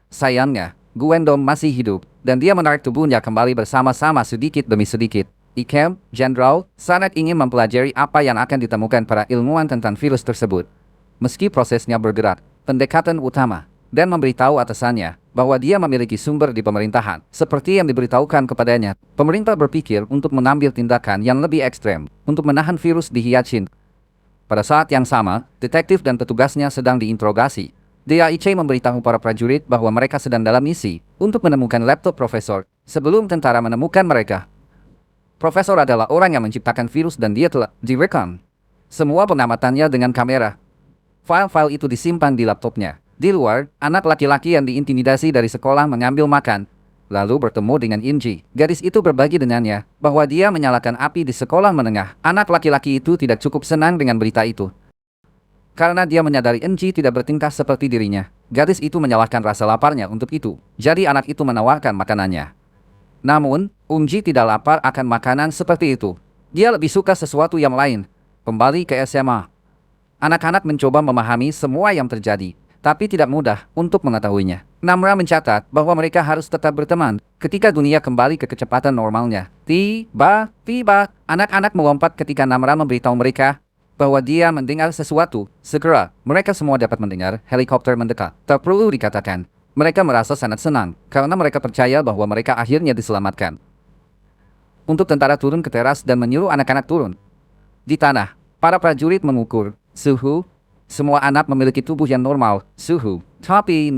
Sayangnya, Gwendom masih hidup, dan dia menarik tubuhnya kembali bersama-sama sedikit demi sedikit. Ikem, Jenderal, sangat ingin mempelajari apa yang akan ditemukan para ilmuwan tentang virus tersebut. Meski prosesnya bergerak, pendekatan utama, dan memberitahu atasannya bahwa dia memiliki sumber di pemerintahan. Seperti yang diberitahukan kepadanya, pemerintah berpikir untuk mengambil tindakan yang lebih ekstrem untuk menahan virus di Hyacin. Pada saat yang sama, detektif dan petugasnya sedang diinterogasi. DAIC memberitahu para prajurit bahwa mereka sedang dalam misi untuk menemukan laptop Profesor sebelum tentara menemukan mereka. Profesor adalah orang yang menciptakan virus dan dia telah direkam semua pengamatannya dengan kamera. File-file itu disimpan di laptopnya. Di luar, anak laki-laki yang diintimidasi dari sekolah mengambil makan, lalu bertemu dengan Inji. Gadis itu berbagi dengannya bahwa dia menyalakan api di sekolah menengah. Anak laki-laki itu tidak cukup senang dengan berita itu. Karena dia menyadari Inji tidak bertingkah seperti dirinya, gadis itu menyalahkan rasa laparnya untuk itu. Jadi anak itu menawarkan makanannya. Namun, Unji tidak lapar akan makanan seperti itu. Dia lebih suka sesuatu yang lain. Kembali ke SMA. Anak-anak mencoba memahami semua yang terjadi, tapi tidak mudah untuk mengetahuinya. Namra mencatat bahwa mereka harus tetap berteman ketika dunia kembali ke kecepatan normalnya. Tiba-tiba, anak-anak melompat ketika Namra memberitahu mereka bahwa dia mendengar sesuatu. Segera, mereka semua dapat mendengar helikopter mendekat. Tak perlu dikatakan, mereka merasa sangat senang karena mereka percaya bahwa mereka akhirnya diselamatkan. Untuk tentara turun ke teras dan menyuruh anak-anak turun. Di tanah, para prajurit mengukur suhu. Semua anak memiliki tubuh yang normal, suhu. Tapi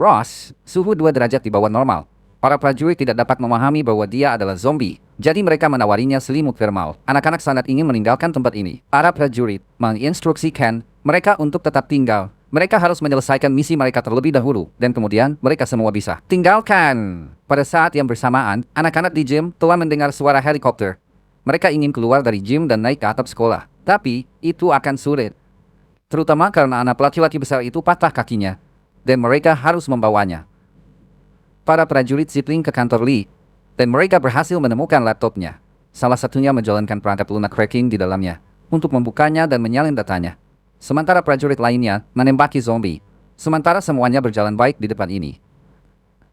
Ross, suhu 2 derajat di bawah normal. Para prajurit tidak dapat memahami bahwa dia adalah zombie. Jadi mereka menawarinya selimut thermal. Anak-anak sangat ingin meninggalkan tempat ini. Para prajurit menginstruksikan mereka untuk tetap tinggal. Mereka harus menyelesaikan misi mereka terlebih dahulu. Dan kemudian mereka semua bisa tinggalkan. Pada saat yang bersamaan, anak-anak di gym telah mendengar suara helikopter. Mereka ingin keluar dari gym dan naik ke atap sekolah. Tapi, itu akan sulit. Terutama karena anak laki-laki besar itu patah kakinya. Dan mereka harus membawanya. Para prajurit sipling ke kantor Lee. Dan mereka berhasil menemukan laptopnya. Salah satunya menjalankan perangkat lunak cracking di dalamnya untuk membukanya dan menyalin datanya. Sementara prajurit lainnya menembaki zombie. Sementara semuanya berjalan baik di depan ini.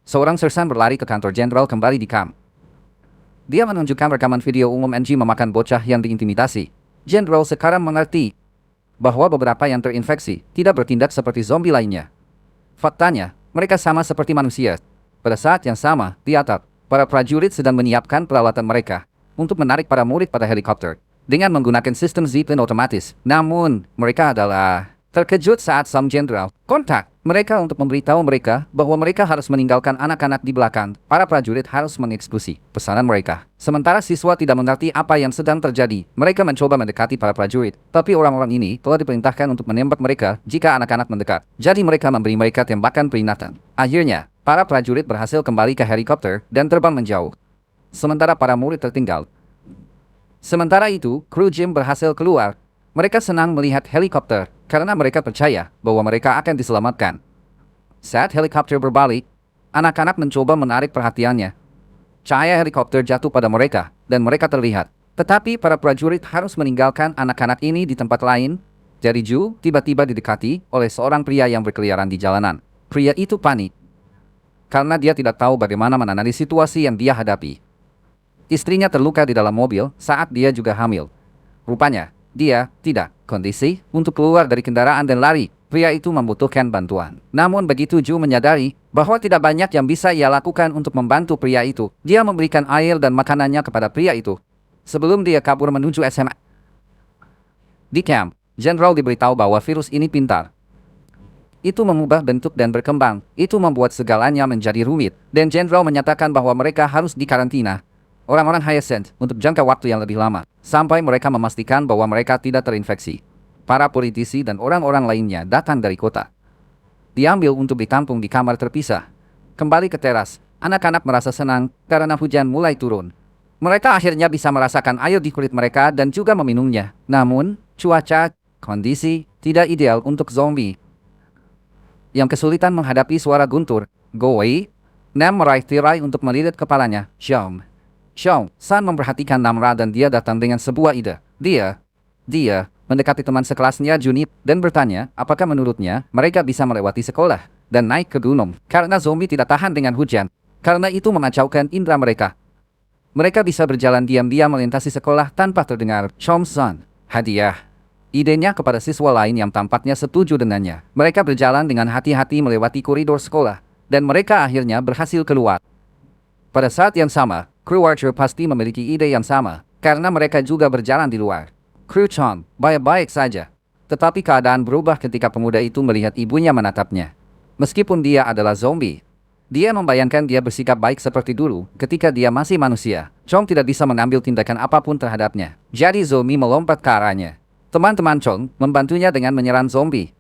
Seorang sersan berlari ke kantor jenderal kembali di kamp. Dia menunjukkan rekaman video umum NG memakan bocah yang diintimidasi. Jenderal sekarang mengerti bahwa beberapa yang terinfeksi tidak bertindak seperti zombie lainnya. Faktanya, mereka sama seperti manusia. Pada saat yang sama, di atap, para prajurit sedang menyiapkan peralatan mereka untuk menarik para murid pada helikopter dengan menggunakan sistem zipline otomatis. Namun, mereka adalah terkejut saat sang jenderal kontak mereka untuk memberitahu mereka bahwa mereka harus meninggalkan anak-anak di belakang. Para prajurit harus mengeksekusi pesanan mereka. Sementara siswa tidak mengerti apa yang sedang terjadi. Mereka mencoba mendekati para prajurit, tapi orang-orang ini telah diperintahkan untuk menembak mereka jika anak-anak mendekat. Jadi mereka memberi mereka tembakan peringatan. Akhirnya, para prajurit berhasil kembali ke helikopter dan terbang menjauh. Sementara para murid tertinggal. Sementara itu, kru gym berhasil keluar. Mereka senang melihat helikopter karena mereka percaya bahwa mereka akan diselamatkan. Saat helikopter berbalik, anak-anak mencoba menarik perhatiannya. Cahaya helikopter jatuh pada mereka dan mereka terlihat. Tetapi para prajurit harus meninggalkan anak-anak ini di tempat lain. Jadi Ju tiba-tiba didekati oleh seorang pria yang berkeliaran di jalanan. Pria itu panik karena dia tidak tahu bagaimana menangani situasi yang dia hadapi. Istrinya terluka di dalam mobil saat dia juga hamil. Rupanya, dia tidak kondisi untuk keluar dari kendaraan dan lari. Pria itu membutuhkan bantuan. Namun begitu Ju menyadari bahwa tidak banyak yang bisa ia lakukan untuk membantu pria itu, dia memberikan air dan makanannya kepada pria itu sebelum dia kabur menuju SMA. Di camp, Jenderal diberitahu bahwa virus ini pintar. Itu mengubah bentuk dan berkembang. Itu membuat segalanya menjadi rumit. Dan Jenderal menyatakan bahwa mereka harus dikarantina orang-orang Hyacinth untuk jangka waktu yang lebih lama, sampai mereka memastikan bahwa mereka tidak terinfeksi. Para politisi dan orang-orang lainnya datang dari kota. Diambil untuk ditampung di kamar terpisah. Kembali ke teras, anak-anak merasa senang karena hujan mulai turun. Mereka akhirnya bisa merasakan air di kulit mereka dan juga meminumnya. Namun, cuaca, kondisi, tidak ideal untuk zombie. Yang kesulitan menghadapi suara guntur, Goi, Nam meraih tirai untuk melilit kepalanya, Xiao San memperhatikan Namra dan dia datang dengan sebuah ide. Dia mendekati teman sekelasnya Junip dan bertanya apakah menurutnya mereka bisa melewati sekolah dan naik ke gunung karena zombie tidak tahan dengan hujan. Karena itu memacaukan indera mereka. Mereka bisa berjalan diam-diam melintasi sekolah tanpa terdengar Chongsan. Hadiah. Idenya kepada siswa lain yang tampaknya setuju dengannya. Mereka berjalan dengan hati-hati melewati koridor sekolah dan mereka akhirnya berhasil keluar. Pada saat yang sama, kru Archer pasti memiliki ide yang sama karena mereka juga berjalan di luar. Kru Chong baik-baik saja. Tetapi keadaan berubah ketika pemuda itu melihat ibunya menatapnya. Meskipun dia adalah zombie, dia membayangkan dia bersikap baik seperti dulu ketika dia masih manusia. Chong tidak bisa mengambil tindakan apapun terhadapnya. Jadi zombie melompat ke arahnya. Teman-teman Chong membantunya dengan menyerang zombie.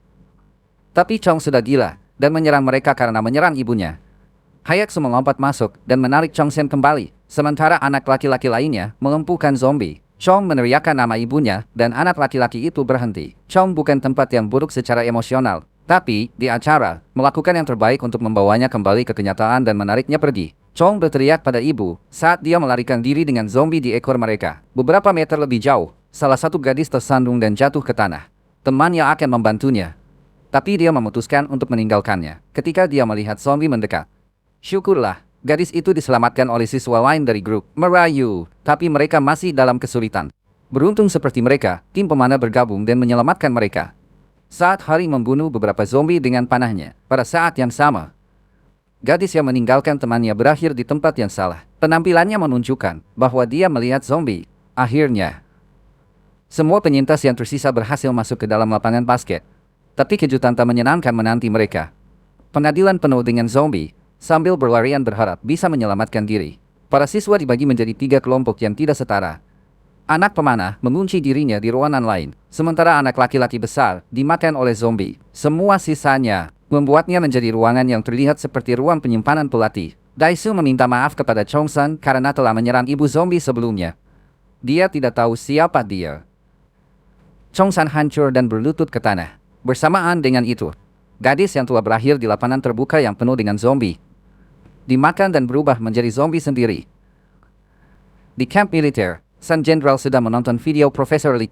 Tapi Chong sudah gila dan menyerang mereka karena menyerang ibunya. Hayaksu melompat masuk dan menarik Chong Sen kembali, sementara anak laki-laki lainnya melumpuhkan zombie. Chong meneriakkan nama ibunya dan anak laki-laki itu berhenti. Chong bukan tempat yang buruk secara emosional, tapi di acara melakukan yang terbaik untuk membawanya kembali ke kenyataan dan menariknya pergi. Chong berteriak pada ibu saat dia melarikan diri dengan zombie di ekor mereka. Beberapa meter lebih jauh, salah satu gadis tersandung dan jatuh ke tanah. Teman yang akan membantunya, tapi dia memutuskan untuk meninggalkannya ketika dia melihat zombie mendekat. Syukurlah, gadis itu diselamatkan oleh siswa lain dari grup merayu, tapi mereka masih dalam kesulitan. Beruntung seperti mereka, tim pemanah bergabung dan menyelamatkan mereka. Saat Hari membunuh beberapa zombie dengan panahnya, pada saat yang sama, gadis yang meninggalkan temannya berakhir di tempat yang salah. Penampilannya menunjukkan bahwa dia melihat zombie. Akhirnya, semua penyintas yang tersisa berhasil masuk ke dalam lapangan basket. Tapi kejutan tak menyenangkan menanti mereka. Pengadilan penuh dengan zombie. Sambil berlarian berharap bisa menyelamatkan diri. Para siswa dibagi menjadi 3 kelompok yang tidak setara. Anak pemanah mengunci dirinya di ruangan lain, sementara anak laki-laki besar dimakan oleh zombie. Semua sisanya membuatnya menjadi ruangan yang terlihat seperti ruang penyimpanan pelatih. Daisu meminta maaf kepada Chongsan karena telah menyerang ibu zombie sebelumnya. Dia tidak tahu siapa dia. Chongsan hancur dan berlutut ke tanah. Bersamaan dengan itu, gadis yang telah berakhir di lapangan terbuka yang penuh dengan zombie dimakan dan berubah menjadi zombie sendiri. Di camp militer, Sang Jenderal sedang menonton video Profesor Lee.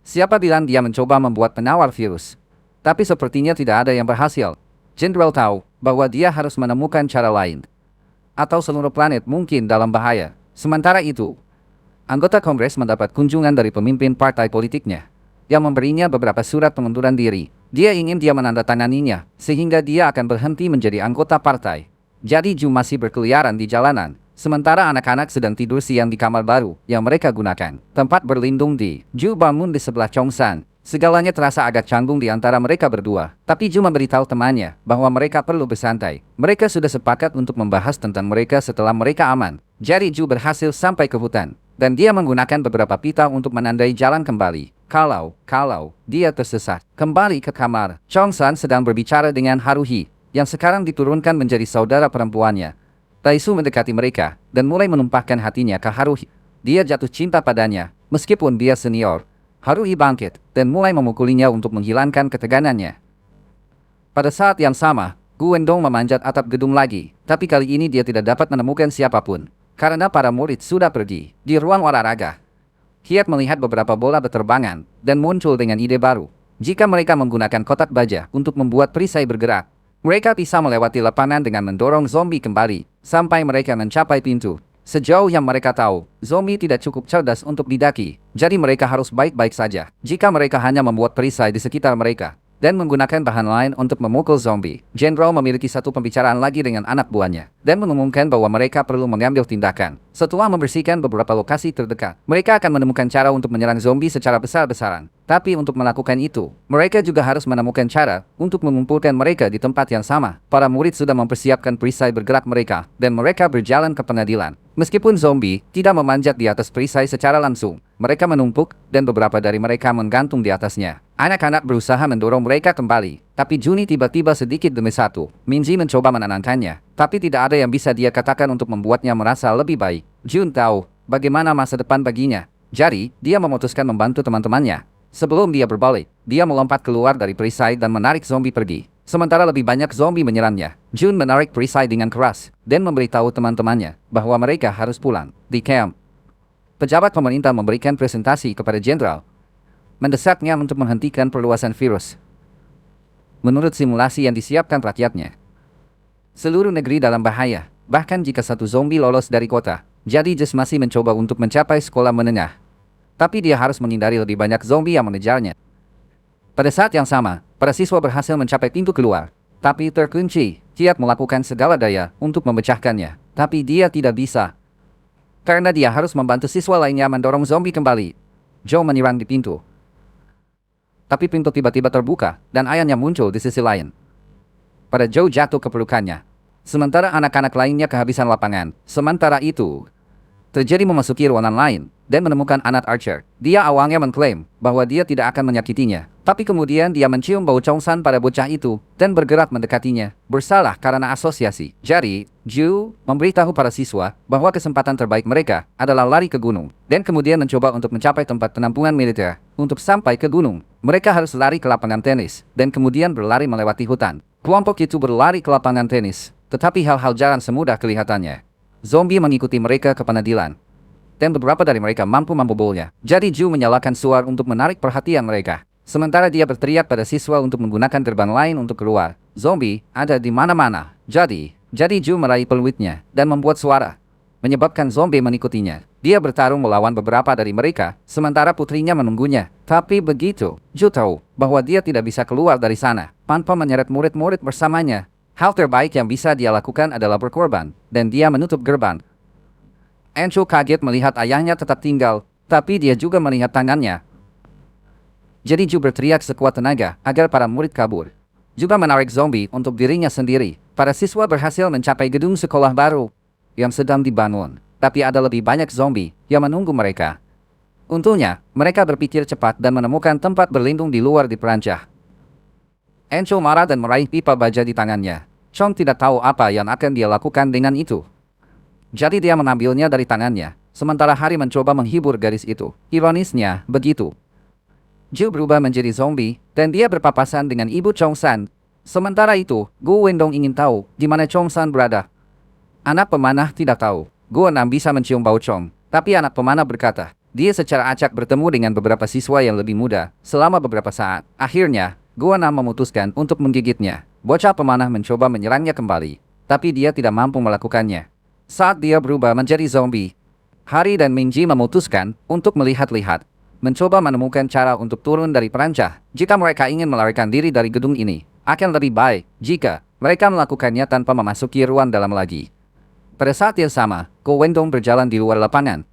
Siapa bilang dia mencoba membuat penawar virus? Tapi sepertinya tidak ada yang berhasil. Jenderal tahu bahwa dia harus menemukan cara lain. Atau seluruh planet mungkin dalam bahaya. Sementara itu, anggota Kongres mendapat kunjungan dari pemimpin partai politiknya yang memberinya beberapa surat pengunduran diri. Dia ingin dia menandatanganinya sehingga dia akan berhenti menjadi anggota partai. Jadi Ju masih berkeliaran di jalanan, sementara anak-anak sedang tidur siang di kamar baru yang mereka gunakan. Tempat berlindung di Ju bangun di sebelah Chongsan. Segalanya terasa agak canggung di antara mereka berdua. Tapi Ju memberitahu temannya bahwa mereka perlu bersantai. Mereka sudah sepakat untuk membahas tentang mereka setelah mereka aman. Jadi Ju berhasil sampai ke hutan, dan dia menggunakan beberapa pita untuk menandai jalan kembali. Kalau dia tersesat kembali ke kamar, Chongsan sedang berbicara dengan Haruhi, yang sekarang diturunkan menjadi saudara perempuannya. Daisu mendekati mereka dan mulai menumpahkan hatinya ke Haruhi. Dia jatuh cinta padanya, meskipun dia senior. Haruhi bangkit dan mulai memukulinya untuk menghilangkan ketegangannya. Pada saat yang sama, Gu Wendong memanjat atap gedung lagi, tapi kali ini dia tidak dapat menemukan siapapun, karena para murid sudah pergi. Di ruang olahraga, Hiat melihat beberapa bola berterbangan dan muncul dengan ide baru. Jika mereka menggunakan kotak baja untuk membuat perisai bergerak, mereka bisa melewati lapangan dengan mendorong zombie kembali, sampai mereka mencapai pintu. Sejauh yang mereka tahu, zombie tidak cukup cerdas untuk didaki, jadi mereka harus baik-baik saja. Jika mereka hanya membuat perisai di sekitar mereka, dan menggunakan bahan lain untuk memukul zombie. Jenderal memiliki satu pembicaraan lagi dengan anak buahnya, dan mengumumkan bahwa mereka perlu mengambil tindakan. Setelah membersihkan beberapa lokasi terdekat, mereka akan menemukan cara untuk menyerang zombie secara besar-besaran. Tapi untuk melakukan itu, mereka juga harus menemukan cara untuk mengumpulkan mereka di tempat yang sama. Para murid sudah mempersiapkan perisai bergerak mereka, dan mereka berjalan ke pengadilan. Meskipun zombie tidak memanjat di atas perisai secara langsung, mereka menumpuk, dan beberapa dari mereka menggantung di atasnya. Anak-anak berusaha mendorong mereka kembali, tapi Juni tiba-tiba sedikit demi satu. Minji mencoba menenangkannya, tapi tidak ada yang bisa dia katakan untuk membuatnya merasa lebih baik. Jun tahu bagaimana masa depan baginya, jadi dia memutuskan membantu teman-temannya. Sebelum dia berbalik, dia melompat keluar dari perisai dan menarik zombie pergi. Sementara lebih banyak zombie menyerangnya, Jun menarik perisai dengan keras dan memberitahu teman-temannya bahwa mereka harus pulang. Di camp, pejabat pemerintah memberikan presentasi kepada jenderal. mendesaknya untuk menghentikan perluasan virus. Menurut simulasi yang disiapkan rakyatnya, seluruh negeri dalam bahaya, bahkan jika satu zombie lolos dari kota. Jadi Jess masih mencoba untuk mencapai sekolah menengah. Tapi dia harus menghindari lebih banyak zombie yang mengejarnya. Pada saat yang sama, para siswa berhasil mencapai pintu keluar. Tapi terkunci. Kiat melakukan segala daya untuk memecahkannya. Tapi dia tidak bisa. Karena dia harus membantu siswa lainnya mendorong zombie kembali. Joe menyerang di pintu. Tapi pintu tiba-tiba terbuka, dan ayahnya muncul di sisi lain. Pada Joe jatuh ke pelukannya. Sementara anak-anak lainnya kehabisan lapangan. Sementara itu, terjadi memasuki ruangan lain, dan menemukan anak Archer. Dia awalnya mengklaim bahwa dia tidak akan menyakitinya. Tapi kemudian dia mencium bau congsan pada bocah itu, dan bergerak mendekatinya. Bersalah karena asosiasi. Jadi, Joe memberitahu para siswa bahwa kesempatan terbaik mereka adalah lari ke gunung. Dan kemudian mencoba untuk mencapai tempat penampungan militer. Untuk sampai ke gunung, mereka harus lari ke lapangan tenis, dan kemudian berlari melewati hutan. Kelompok itu berlari ke lapangan tenis. Tetapi hal-hal jalan semudah kelihatannya. Zombie mengikuti mereka ke pengadilan. Dan beberapa dari mereka mampu membobolnya. Jadi Joe menyalakan suar untuk menarik perhatian mereka. Sementara dia berteriak pada siswa untuk menggunakan gerbang lain untuk keluar. Zombie ada di mana-mana. Jadi Joe meraih peluitnya dan membuat suara, menyebabkan zombie mengikutinya. Dia bertarung melawan beberapa dari mereka, sementara putrinya menunggunya. Tapi begitu, Joe tahu bahwa dia tidak bisa keluar dari sana tanpa menyeret murid-murid bersamanya. Hal terbaik yang bisa dia lakukan adalah berkorban, dan dia menutup gerbang. Encho kaget melihat ayahnya tetap tinggal, tapi dia juga melihat tangannya. Jadi Joe berteriak sekuat tenaga agar para murid kabur. Juga menarik zombie untuk dirinya sendiri. Para siswa berhasil mencapai gedung sekolah baru yang sedang dibangun, tapi ada lebih banyak zombie yang menunggu mereka. Untungnya, mereka berpikir cepat dan menemukan tempat berlindung di luar di perancah. Encho marah dan meraih pipa baja di tangannya. Chong tidak tahu apa yang akan dia lakukan dengan itu. Jadi dia mengambilnya dari tangannya, sementara Hari mencoba menghibur gadis itu. Ironisnya, begitu. Joe berubah menjadi zombie, dan dia berpapasan dengan ibu Chong San. Sementara itu, Gu Wendong ingin tahu di mana Chong San berada. Anak pemanah tidak tahu. Gu Enam bisa mencium bau Chong, tapi anak pemanah berkata, dia secara acak bertemu dengan beberapa siswa yang lebih muda selama beberapa saat. Akhirnya, Gu Enam memutuskan untuk menggigitnya. Bocah pemanah mencoba menyerangnya kembali, tapi dia tidak mampu melakukannya. Saat dia berubah menjadi zombie, Hari dan Minji memutuskan untuk melihat-lihat, mencoba menemukan cara untuk turun dari perancah. Jika mereka ingin melarikan diri dari gedung ini, akan lebih baik jika mereka melakukannya tanpa memasuki ruang dalam lagi. Pada saat yang sama, Go Wendong berjalan di luar lapangan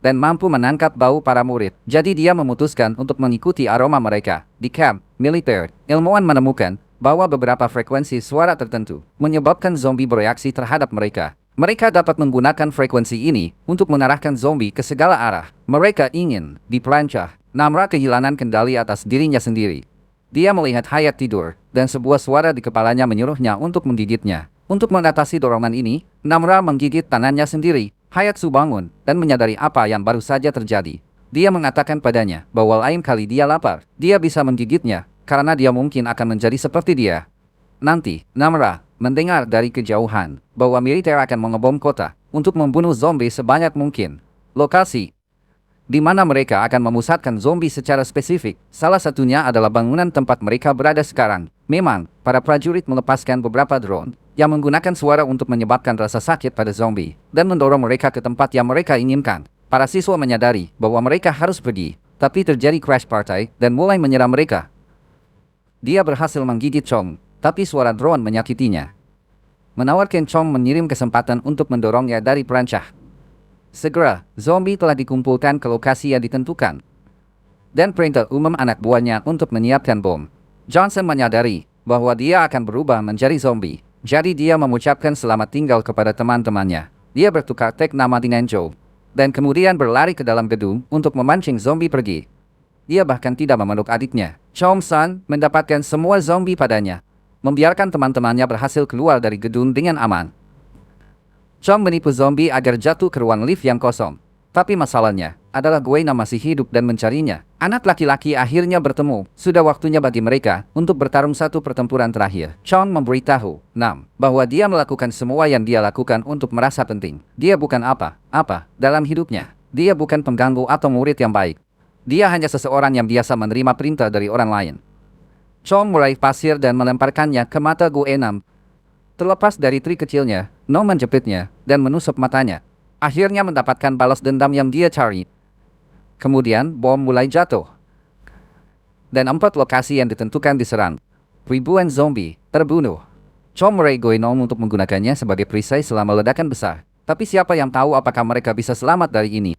dan mampu menangkap bau para murid. Jadi dia memutuskan untuk mengikuti aroma mereka. Di camp militer, ilmuwan menemukan bahwa beberapa frekuensi suara tertentu menyebabkan zombie bereaksi terhadap mereka. Mereka dapat menggunakan frekuensi ini untuk mengarahkan zombie ke segala arah. Mereka ingin diperancah. Namra kehilangan kendali atas dirinya sendiri. Dia melihat Hayat tidur, dan sebuah suara di kepalanya menyuruhnya untuk menggigitnya. Untuk mengatasi dorongan ini, Namra menggigit tangannya sendiri. Hayatsu bangun dan menyadari apa yang baru saja terjadi. Dia mengatakan padanya bahwa lain kali dia lapar, dia bisa menggigitnya, karena dia mungkin akan menjadi seperti dia. Nanti, Namra mendengar dari kejauhan bahwa militer akan mengebom kota untuk membunuh zombie sebanyak mungkin. Lokasi di mana mereka akan memusatkan zombie secara spesifik, salah satunya adalah bangunan tempat mereka berada sekarang. Memang, para prajurit melepaskan beberapa drone yang menggunakan suara untuk menyebabkan rasa sakit pada zombie dan mendorong mereka ke tempat yang mereka inginkan. Para siswa menyadari bahwa mereka harus pergi, tapi terjadi crash party dan mulai menyerang mereka. Dia berhasil menggigit Chong, tapi suara drone menyakitinya. Menawarkan Chong mengirim kesempatan untuk mendorongnya dari perancah. Segera, zombie telah dikumpulkan ke lokasi yang ditentukan. Dan perintah umum anak buahnya untuk menyiapkan bom. Johnson menyadari bahwa dia akan berubah menjadi zombie. Jadi dia mengucapkan selamat tinggal kepada teman-temannya. Dia bertukar tag nama dengan Joe. Dan kemudian berlari ke dalam gedung untuk memancing zombie pergi. Dia bahkan tidak memeluk adiknya. Chong San mendapatkan semua zombie padanya, membiarkan teman-temannya berhasil keluar dari gedung dengan aman. Chong menipu zombie agar jatuh ke ruang lift yang kosong. Tapi masalahnya adalah Guena masih hidup dan mencarinya. Anak laki-laki akhirnya bertemu. Sudah waktunya bagi mereka untuk bertarung satu pertempuran terakhir. Chong memberitahu Nam bahwa dia melakukan semua yang dia lakukan untuk merasa penting. Dia bukan apa-apa dalam hidupnya. Dia bukan pengganggu atau murid yang baik. Dia hanya seseorang yang biasa menerima perintah dari orang lain. Chong meraih pasir dan melemparkannya ke mata Go-enam. Terlepas dari trik kecilnya, No menjepitnya dan menusuk matanya. Akhirnya mendapatkan balas dendam yang dia cari. Kemudian bom mulai jatuh. Dan 4 lokasi yang ditentukan diserang. Ribuan zombie terbunuh. Chong meraih Go-enam untuk menggunakannya sebagai perisai selama ledakan besar. Tapi siapa yang tahu apakah mereka bisa selamat dari ini?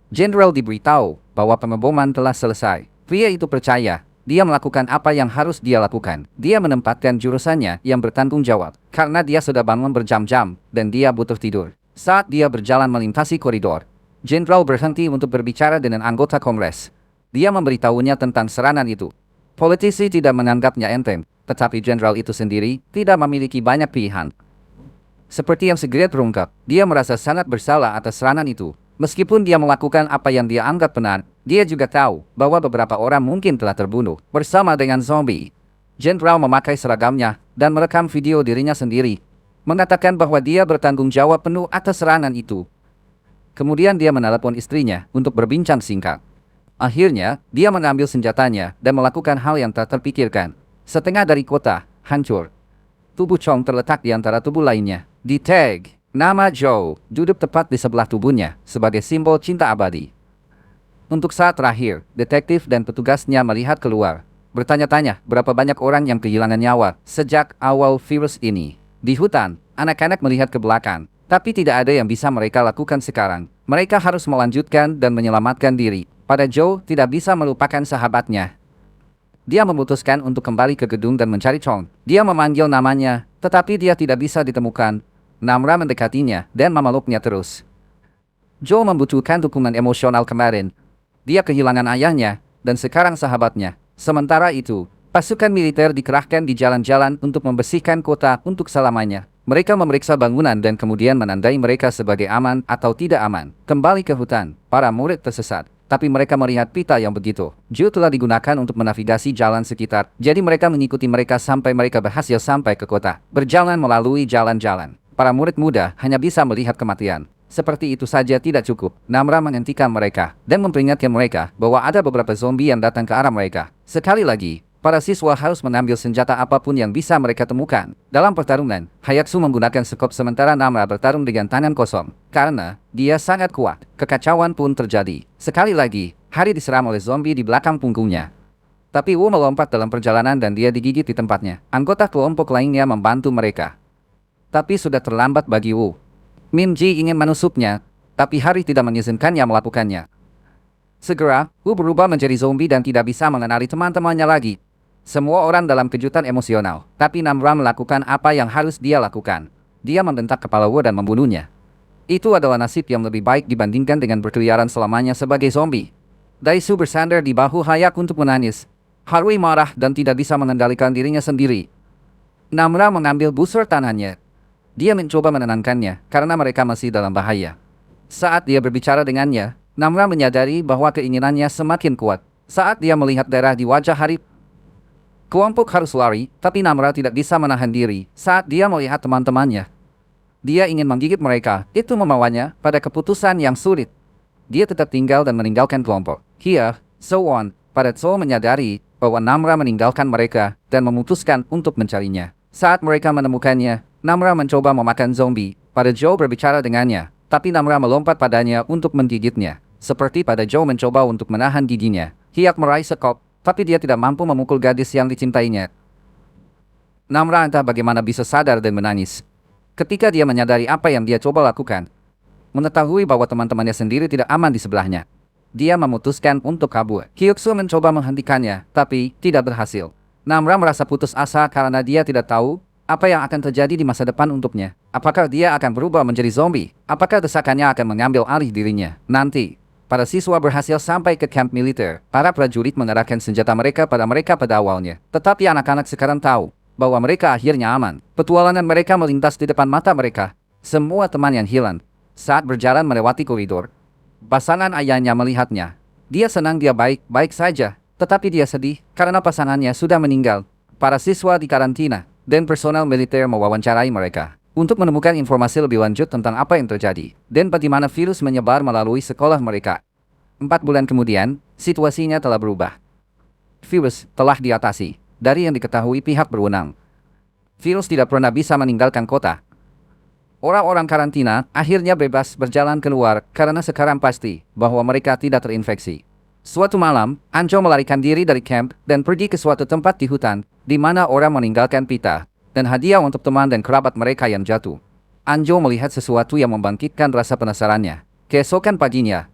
Jenderal diberitahu bahwa pengeboman telah selesai. Pria itu percaya. Dia melakukan apa yang harus dia lakukan. Dia menempatkan jurusannya yang bertanggung jawab. Karena dia sudah bangun berjam-jam, dan dia butuh tidur. Saat dia berjalan melintasi koridor, Jenderal berhenti untuk berbicara dengan anggota Kongres. Dia memberitahunya tentang serangan itu. Politisi tidak menganggapnya enteng, tetapi Jenderal itu sendiri tidak memiliki banyak pilihan. Seperti yang segera terungkap, dia merasa sangat bersalah atas serangan itu. Meskipun dia melakukan apa yang dia anggap benar, dia juga tahu bahwa beberapa orang mungkin telah terbunuh bersama dengan zombie. Jenderal memakai seragamnya dan merekam video dirinya sendiri, mengatakan bahwa dia bertanggung jawab penuh atas serangan itu. Kemudian dia menelepon istrinya untuk berbincang singkat. Akhirnya, dia mengambil senjatanya dan melakukan hal yang tak terpikirkan. Setengah dari kota hancur. Tubuh Chong terletak di antara tubuh lainnya. Di tag nama Joe duduk tepat di sebelah tubuhnya sebagai simbol cinta abadi. Untuk saat terakhir, detektif dan petugasnya melihat keluar. Bertanya-tanya berapa banyak orang yang kehilangan nyawa sejak awal virus ini. Di hutan, anak-anak melihat ke belakang. Tapi tidak ada yang bisa mereka lakukan sekarang. Mereka harus melanjutkan dan menyelamatkan diri. Pada Joe tidak bisa melupakan sahabatnya. Dia memutuskan untuk kembali ke gedung dan mencari Chong. Dia memanggil namanya, tetapi dia tidak bisa ditemukan. Namra mendekatinya dan memeluknya terus. Joe membutuhkan dukungan emosional kemarin. Dia kehilangan ayahnya dan sekarang sahabatnya. Sementara itu, pasukan militer dikerahkan di jalan-jalan untuk membersihkan kota untuk selamanya. Mereka memeriksa bangunan dan kemudian menandai mereka sebagai aman atau tidak aman. Kembali ke hutan, para murid tersesat. Tapi mereka melihat pita yang begitu. Joe telah digunakan untuk menavigasi jalan sekitar. Jadi mereka mengikuti mereka sampai mereka berhasil sampai ke kota. Berjalan melalui jalan-jalan. Para murid muda hanya bisa melihat kematian. Seperti itu saja tidak cukup. Namra menghentikan mereka dan memperingatkan mereka bahwa ada beberapa zombie yang datang ke arah mereka. Sekali lagi, para siswa harus mengambil senjata apapun yang bisa mereka temukan. Dalam pertarungan, Hayatsu menggunakan sekop sementara Namra bertarung dengan tangan kosong. Karena dia sangat kuat, kekacauan pun terjadi. Sekali lagi, Hari diseram oleh zombie di belakang punggungnya. Tapi Wu melompat dalam perjalanan dan dia digigit di tempatnya. Anggota kelompok lainnya membantu mereka. Tapi sudah terlambat bagi Wu. Min Ji ingin menusuknya, tapi Hari tidak mengizinkannya melakukannya. Segera, Wu berubah menjadi zombie dan tidak bisa mengenali teman-temannya lagi. Semua orang dalam kejutan emosional, tapi Namra melakukan apa yang harus dia lakukan. Dia membentak kepala Wu dan membunuhnya. Itu adalah nasib yang lebih baik dibandingkan dengan berkeliaran selamanya sebagai zombie. Daisu bersandar di bahu Hayak untuk menangis. Harui marah dan tidak bisa mengendalikan dirinya sendiri. Namra mengambil busur tangannya. Dia mencoba menenangkannya karena mereka masih dalam bahaya. Saat dia berbicara dengannya, Namra menyadari bahwa keinginannya semakin kuat. Saat dia melihat darah di wajah Hari, kelompok harus lari, tapi Namra tidak bisa menahan diri saat dia melihat teman-temannya. Dia ingin menggigit mereka, itu membawanya pada keputusan yang sulit. Dia tetap tinggal dan meninggalkan kelompok. Here, so on, pada Tso menyadari bahwa Namra meninggalkan mereka dan memutuskan untuk mencarinya. Saat mereka menemukannya, Namra mencoba memakan zombie. Pada Joe berbicara dengannya, tapi Namra melompat padanya untuk menggigitnya. Seperti pada Joe mencoba untuk menahan giginya. Hiak meraih sekop, tapi dia tidak mampu memukul gadis yang dicintainya. Namra entah bagaimana bisa sadar dan menangis. Ketika dia menyadari apa yang dia coba lakukan, mengetahui bahwa teman-temannya sendiri tidak aman di sebelahnya, dia memutuskan untuk kabur. Hyuk-soo mencoba menghentikannya, tapi tidak berhasil. Namra merasa putus asa karena dia tidak tahu apa yang akan terjadi di masa depan untuknya. Apakah dia akan berubah menjadi zombie? Apakah desakannya akan mengambil alih dirinya? Nanti, para siswa berhasil sampai ke kamp militer. Para prajurit mengerahkan senjata mereka pada awalnya. Tetapi anak-anak sekarang tahu bahwa mereka akhirnya aman. Petualangan mereka melintas di depan mata mereka. Semua teman yang hilang. Saat berjalan melewati koridor, pasangan ayahnya melihatnya. Dia senang dia baik-baik saja. Tetapi dia sedih karena pasangannya sudah meninggal. Para siswa di karantina dan personel militer mewawancarai mereka untuk menemukan informasi lebih lanjut tentang apa yang terjadi dan bagaimana virus menyebar melalui sekolah mereka. 4 bulan kemudian, situasinya telah berubah. Virus telah diatasi. Dari yang diketahui pihak berwenang, virus tidak pernah bisa meninggalkan kota. Orang-orang karantina akhirnya bebas berjalan keluar karena sekarang pasti bahwa mereka tidak terinfeksi. Suatu malam, Anjo melarikan diri dari camp dan pergi ke suatu tempat di hutan, di mana orang meninggalkan pita dan hadiah untuk teman dan kerabat mereka yang jatuh. Anjo melihat sesuatu yang membangkitkan rasa penasarannya. Keesokan paginya,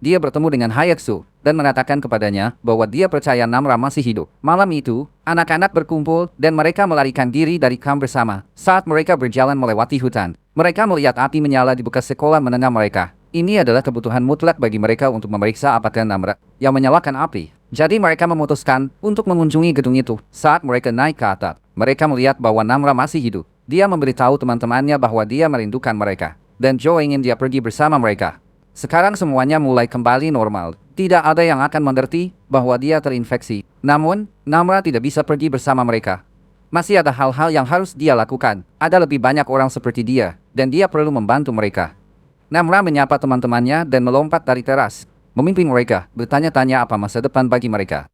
dia bertemu dengan Hayaksu dan mengatakan kepadanya bahwa dia percaya Namra masih hidup. Malam itu, anak-anak berkumpul dan mereka melarikan diri dari kamp bersama. Saat mereka berjalan melewati hutan, mereka melihat api menyala di bekas sekolah menengah mereka. Ini adalah kebutuhan mutlak bagi mereka untuk memeriksa apakah Namra yang menyalakan api. Jadi mereka memutuskan untuk mengunjungi gedung itu. Saat mereka naik ke atap, mereka melihat bahwa Namra masih hidup. Dia memberitahu teman-temannya bahwa dia merindukan mereka, dan Joe ingin dia pergi bersama mereka. Sekarang semuanya mulai kembali normal. Tidak ada yang akan mengerti bahwa dia terinfeksi. Namun, Namra tidak bisa pergi bersama mereka. Masih ada hal-hal yang harus dia lakukan. Ada lebih banyak orang seperti dia, dan dia perlu membantu mereka. Namra menyapa teman-temannya dan melompat dari teras, memimpin mereka, bertanya-tanya apa masa depan bagi mereka.